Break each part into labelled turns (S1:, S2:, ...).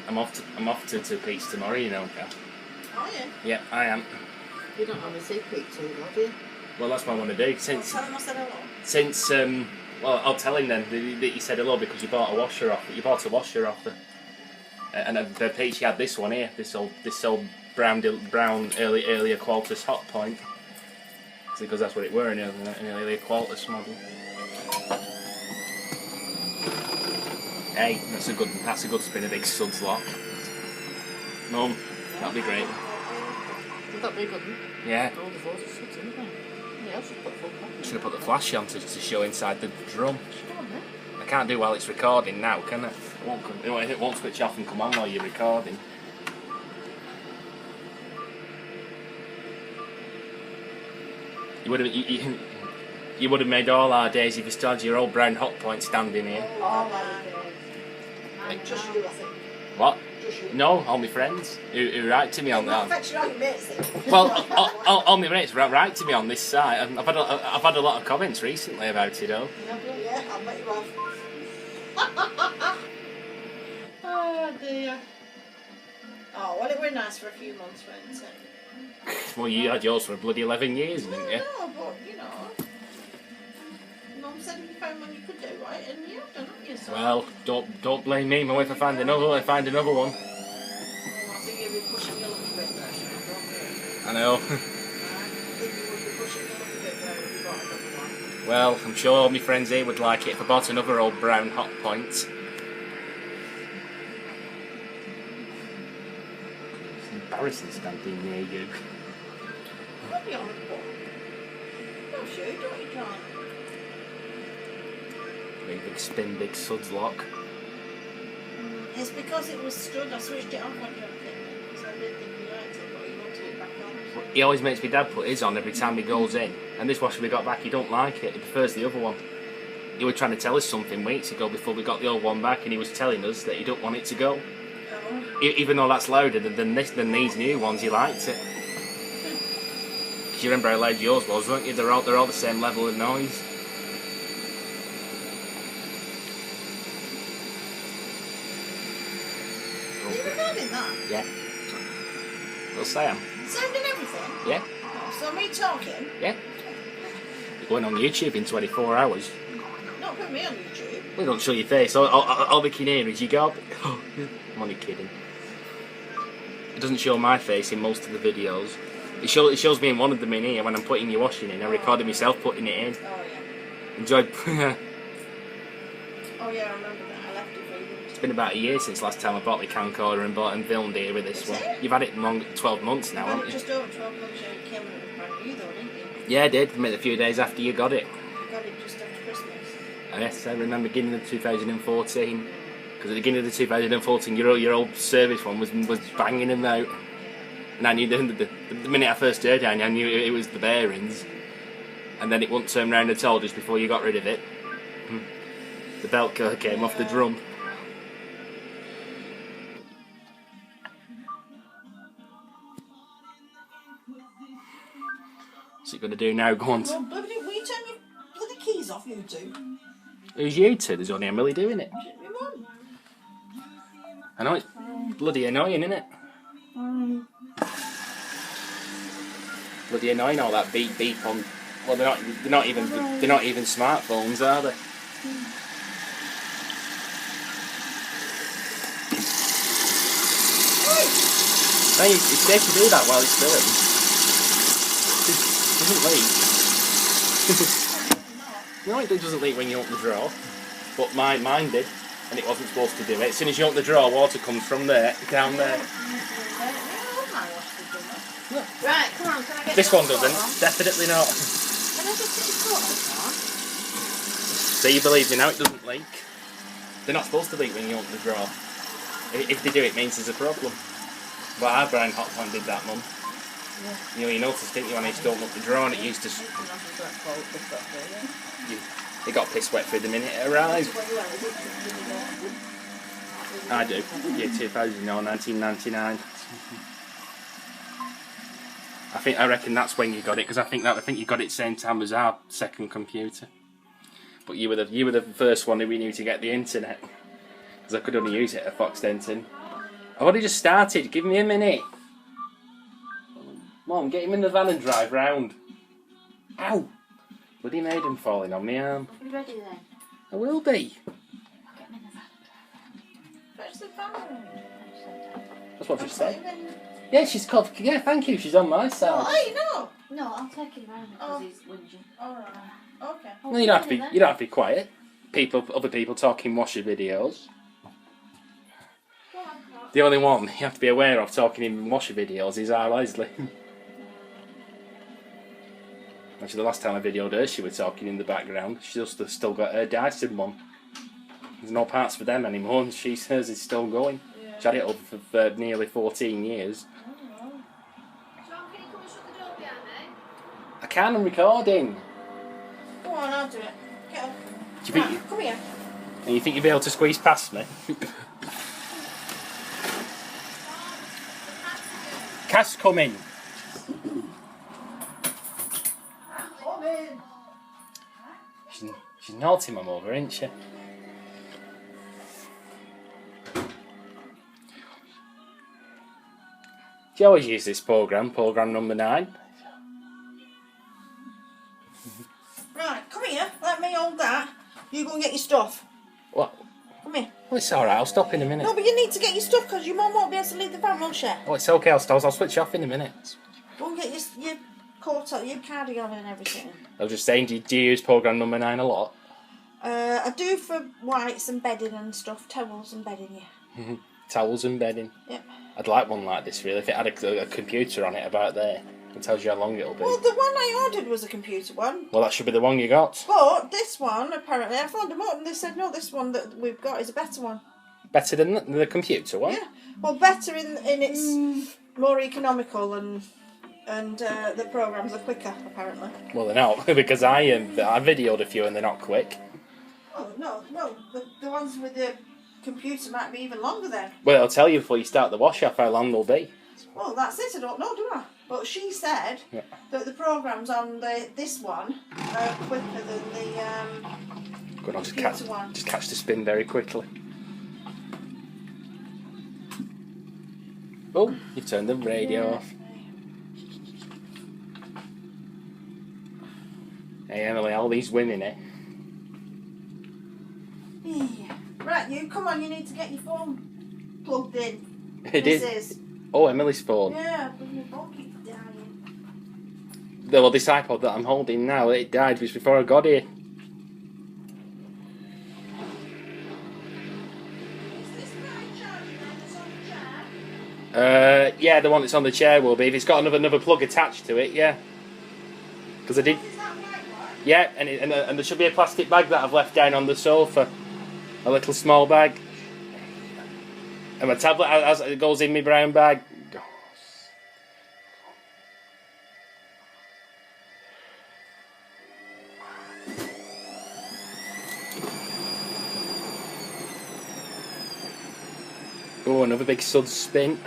S1: I'm off to Pete's tomorrow, you know, Cal.
S2: Are you?
S1: Yeah, I am.
S2: You don't normally see Pete too, do you?
S1: Well, that's what I want to do. Since
S2: Tell him I said hello.
S1: Since well, I'll tell him then that you said hello because you bought a washer off. You bought a washer off and Pete, she had this one here, this old brown earlier Qantas Hotpoint. Because that's what it were, an earlier Qantas model. Hey, that's a good spin, a big suds lock. Mum, that'd be great.
S2: Would that be a good one?
S1: Yeah.
S2: All the photos suds, isn't it? Yeah, I should put full pack.
S1: Should have put the flash on to show inside the drum.
S2: Go on then.
S1: I can't do while it's recording now, can I? It won't switch off and come on while you're recording. You would have made all our days if you still had your old brown Hotpoint standing here.
S2: Oh my God. Just you, I think.
S1: What?
S2: Just you.
S1: No, all my friends who write to me on that.
S2: Fetch your own mates then.
S1: Well, all my mates write to me on this site. I've had a lot of comments recently about it, though.
S2: Yeah, I bet you have. Oh dear. Oh, well, it were nice for a few months, weren't it?
S1: Well, you had yours for a bloody 11 years, didn't you?
S2: No, but you know, Mum said if you found one you could do right, and you have done it, so.
S1: Well, don't blame me. My wife, I find another one.
S2: Well, I think you'll be pushing your luck a bit there, Sean, don't you?
S1: I know.
S2: I think you would be pushing your luck a bit there if you bought another one.
S1: Well, I'm sure all my friends here would like it if I bought another old brown Hotpoint. It's embarrassing standing near you.
S2: What are you on about? No, shoot, don't you, John?
S1: Big spin, big suds lock.
S2: It's because it was stood, I switched it off on John because I didn't think you liked it, but you wanted it back on.
S1: He always makes my dad put his on every time he goes in. And this washer we got back, he don't like it. He prefers the other one. He was trying to tell us something weeks ago before we got the old one back, and he was telling us that he don't want it to go.
S2: Oh.
S1: Even though that's louder than these new ones, he liked it. Because you remember how loud yours was, weren't you? They're all the same level of noise.
S2: Are you recording that?
S1: Yeah. We'll say I'm.
S2: Sound and everything?
S1: Yeah.
S2: Oh, so me talking?
S1: Yeah. You're going on YouTube in 24 hours.
S2: Not put me on YouTube.
S1: We don't show your face. All they can hear is you go. I'm only kidding. It doesn't show my face in most of the videos. It shows me in one of them in here when I'm putting your washing in. I recorded myself putting it in.
S2: Oh yeah.
S1: Enjoyed.
S2: Oh yeah, I remember that. I left it for you.
S1: It's been about a year since last time I bought the camcorder and filmed here with this
S2: Is
S1: one.
S2: it?
S1: You've had it 12 months now,
S2: Well,
S1: haven't
S2: it
S1: you?
S2: just over 12 months you came when it was brand new though, didn't you?
S1: Yeah, I did. A few days after you got it.
S2: You got it just after Christmas.
S1: Yes, I remember beginning of 2014. Because at the beginning of the 2014, your old service one was banging them out. And I knew the minute I first heard it, I knew it was the bearings. And then it wouldn't turn round at all just before you got rid of it. The belt came off the drum. What's it going to do now? Go on.
S2: Well, bloody, will you turn your bloody keys off, you two?
S1: Who's you two? There's only Emily doing it.
S2: Shouldn't be one.
S1: I know it's bloody annoying, isn't it? Bloody annoying, all that beep beep on. Well, they're not even smartphones, are they? Hey, it's safe to do that while it's filling. It doesn't leak. No, it doesn't leak when you open the drawer. But mine did, and it wasn't supposed to do it. As soon as you open the drawer, water comes from there down there.
S2: Right, come on, can I get
S1: This one doesn't. Definitely not.
S2: Can I just get your photos on?
S1: So you believe me now? It doesn't leak. They're not supposed to leak when you open the drawer. If they do, it means there's a problem. But our brown Hotpoint did that, Mum. Yeah. You noticed, didn't you, when I used to open up the drawer and it used to... It got piss wet for the minute it arrived. I do. Yeah, 2000 or 1999. I reckon that's when you got it, because I think you got it same time as our second computer. But you were the first one who we knew to get the internet, because I could only use it at Fox Denton. I've only just started. Give me a minute. Mum, get him in the van and drive round. Ow! Bloody made him falling on my arm.
S2: Are you ready then?
S1: I will be.
S2: I'll get him in the van and drive. Fetch the van.
S1: That's what she said. Yeah, she's called. Yeah, thank you. She's on my side.
S2: Oh, hey, no.
S3: No, I'll take him around because he's whinging.
S2: Alright. Okay.
S1: No, you don't have to be. You don't have to be quiet. Other people talking washer videos. The only one you have to be aware of talking in washer videos is our Leslie. Actually, the last time I videoed her, she was talking in the background. She's still got her Dyson one. There's no parts for them anymore, and hers is still going.
S2: Yeah.
S1: She had it up for nearly 14 years.
S3: John, can you come and shut the door behind me?
S1: I can, I'm recording.
S2: Go on, I'll do it. Get up.
S1: Do you think
S2: Right, come here.
S1: and you think you'll be able to squeeze past me? Cass coming.
S2: Come in.
S1: She's naughty, my mother, isn't she? Do you always use this programme number 9?
S2: Right, come here. Let me hold that. You go and get your stuff.
S1: What?
S2: Come here.
S1: Well, it's alright, I'll stop in a minute.
S2: No, but you need to get your stuff because your mum won't be able to leave the van, will she?
S1: Oh, it's okay, I'll switch off in a minute.
S2: Go and get your coat, your cardigan and everything.
S1: I was just saying, do you use programme number 9 a lot?
S2: I do for whites and bedding and stuff, towels and bedding, yeah.
S1: Towels and bedding.
S2: Yep.
S1: I'd like one like this, really, if it had a computer on it about there. It tells you how long it'll be.
S2: Well, the one I ordered was a computer one.
S1: Well, that should be the one you got.
S2: But this one, apparently, I phoned them up and they said, no, this one that we've got is a better one.
S1: Better than the computer one?
S2: Yeah. Well, better in its more economical and the programs are quicker, apparently.
S1: Well, they're not, because I videoed a few and they're not quick.
S2: Oh, no, the ones with the computer might be even longer then.
S1: Well, I'll tell you before you start the wash off how long they'll be.
S2: Well, that's it, I don't know, do I? But she said that the programs on this one are quicker than the
S1: Good, I'll
S2: computer one.
S1: just catch the spin very quickly. Oh, you've turned the radio off. Hey, Emily, all these women, eh?
S2: Yeah. Right, you come on, you need to get your phone plugged in.
S1: It is. Oh, Emily's phone.
S2: Yeah, but your phone keeps dying.
S1: Well, this iPod that I'm holding now, it died just before I got here.
S2: Is this right charging then that's on the chair?
S1: Yeah, the one that's on the chair will be. If it's got another plug attached to it, yeah. Because I did.
S2: Is that right one?
S1: Yeah, and there should be a plastic bag that I've left down on the sofa. A little small bag. And my tablet as it goes in my brown bag. Oh, another big sud spin.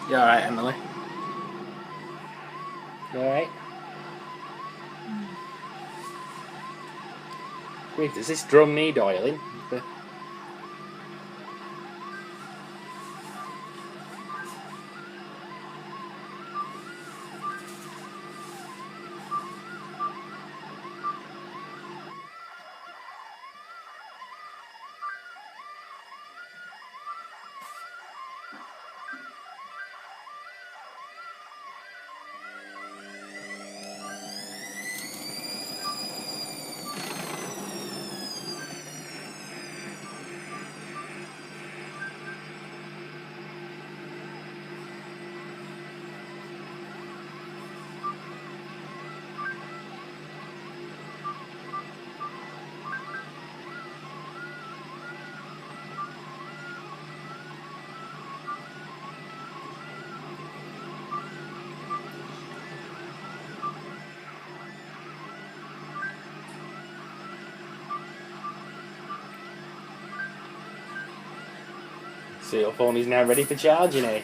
S1: You alright, Emily? You alright? Wait, does this drum need oiling? So your phone is now ready for charging, eh?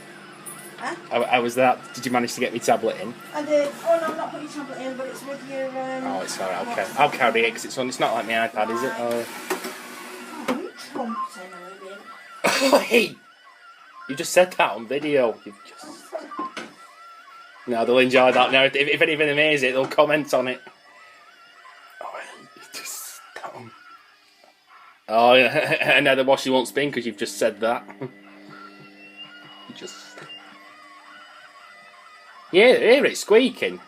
S2: Huh?
S1: How was that? Did you manage to get my tablet in?
S2: I did. Oh no, I'm not putting your tablet in, but it's with your.
S1: Oh, it's alright. Okay, I'll carry it because it's not like my iPad, is it?
S2: Oh, you trumped in a living.
S1: Oh, hey! You just said that on video. You've just. No, they'll enjoy that now. If anything amazes it, they'll comment on it. Oh, just that one. Oh, yeah. And now the washer won't spin because you've just said that. You just. Yeah, hear it squeaking.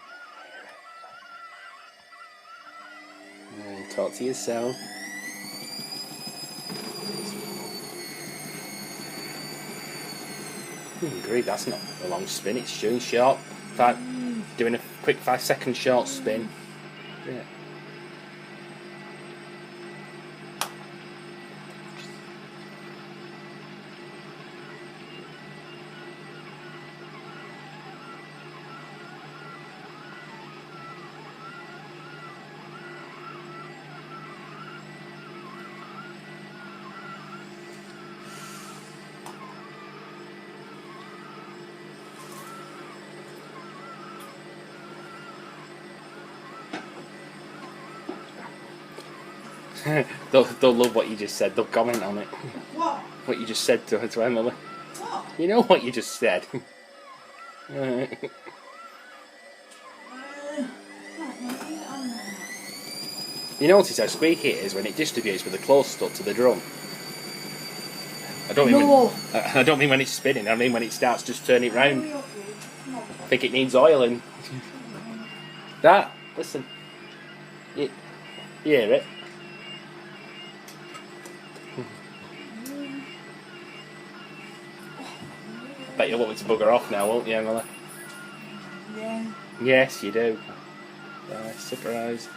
S1: Talk to yourself. Great, that's not a long spin, it's doing short. Doing a quick 5-second short spin. Yeah. They'll love what you just said. They'll comment on it.
S2: What?
S1: What you just said to Emily.
S2: What?
S1: You know what you just said. You notice how squeaky it is when it distributes with the close stuck to the drum. I don't mean when it's spinning. I mean when it starts just turning it round. I think it needs oiling. That, listen. You hear it? Bet you want me to bugger off now, won't you, Emily?
S2: Yeah.
S1: Yes, you do. Surprise.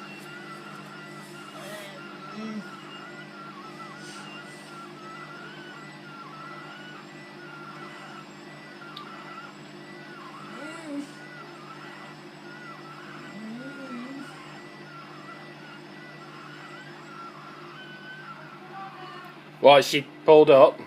S1: What, she pulled up?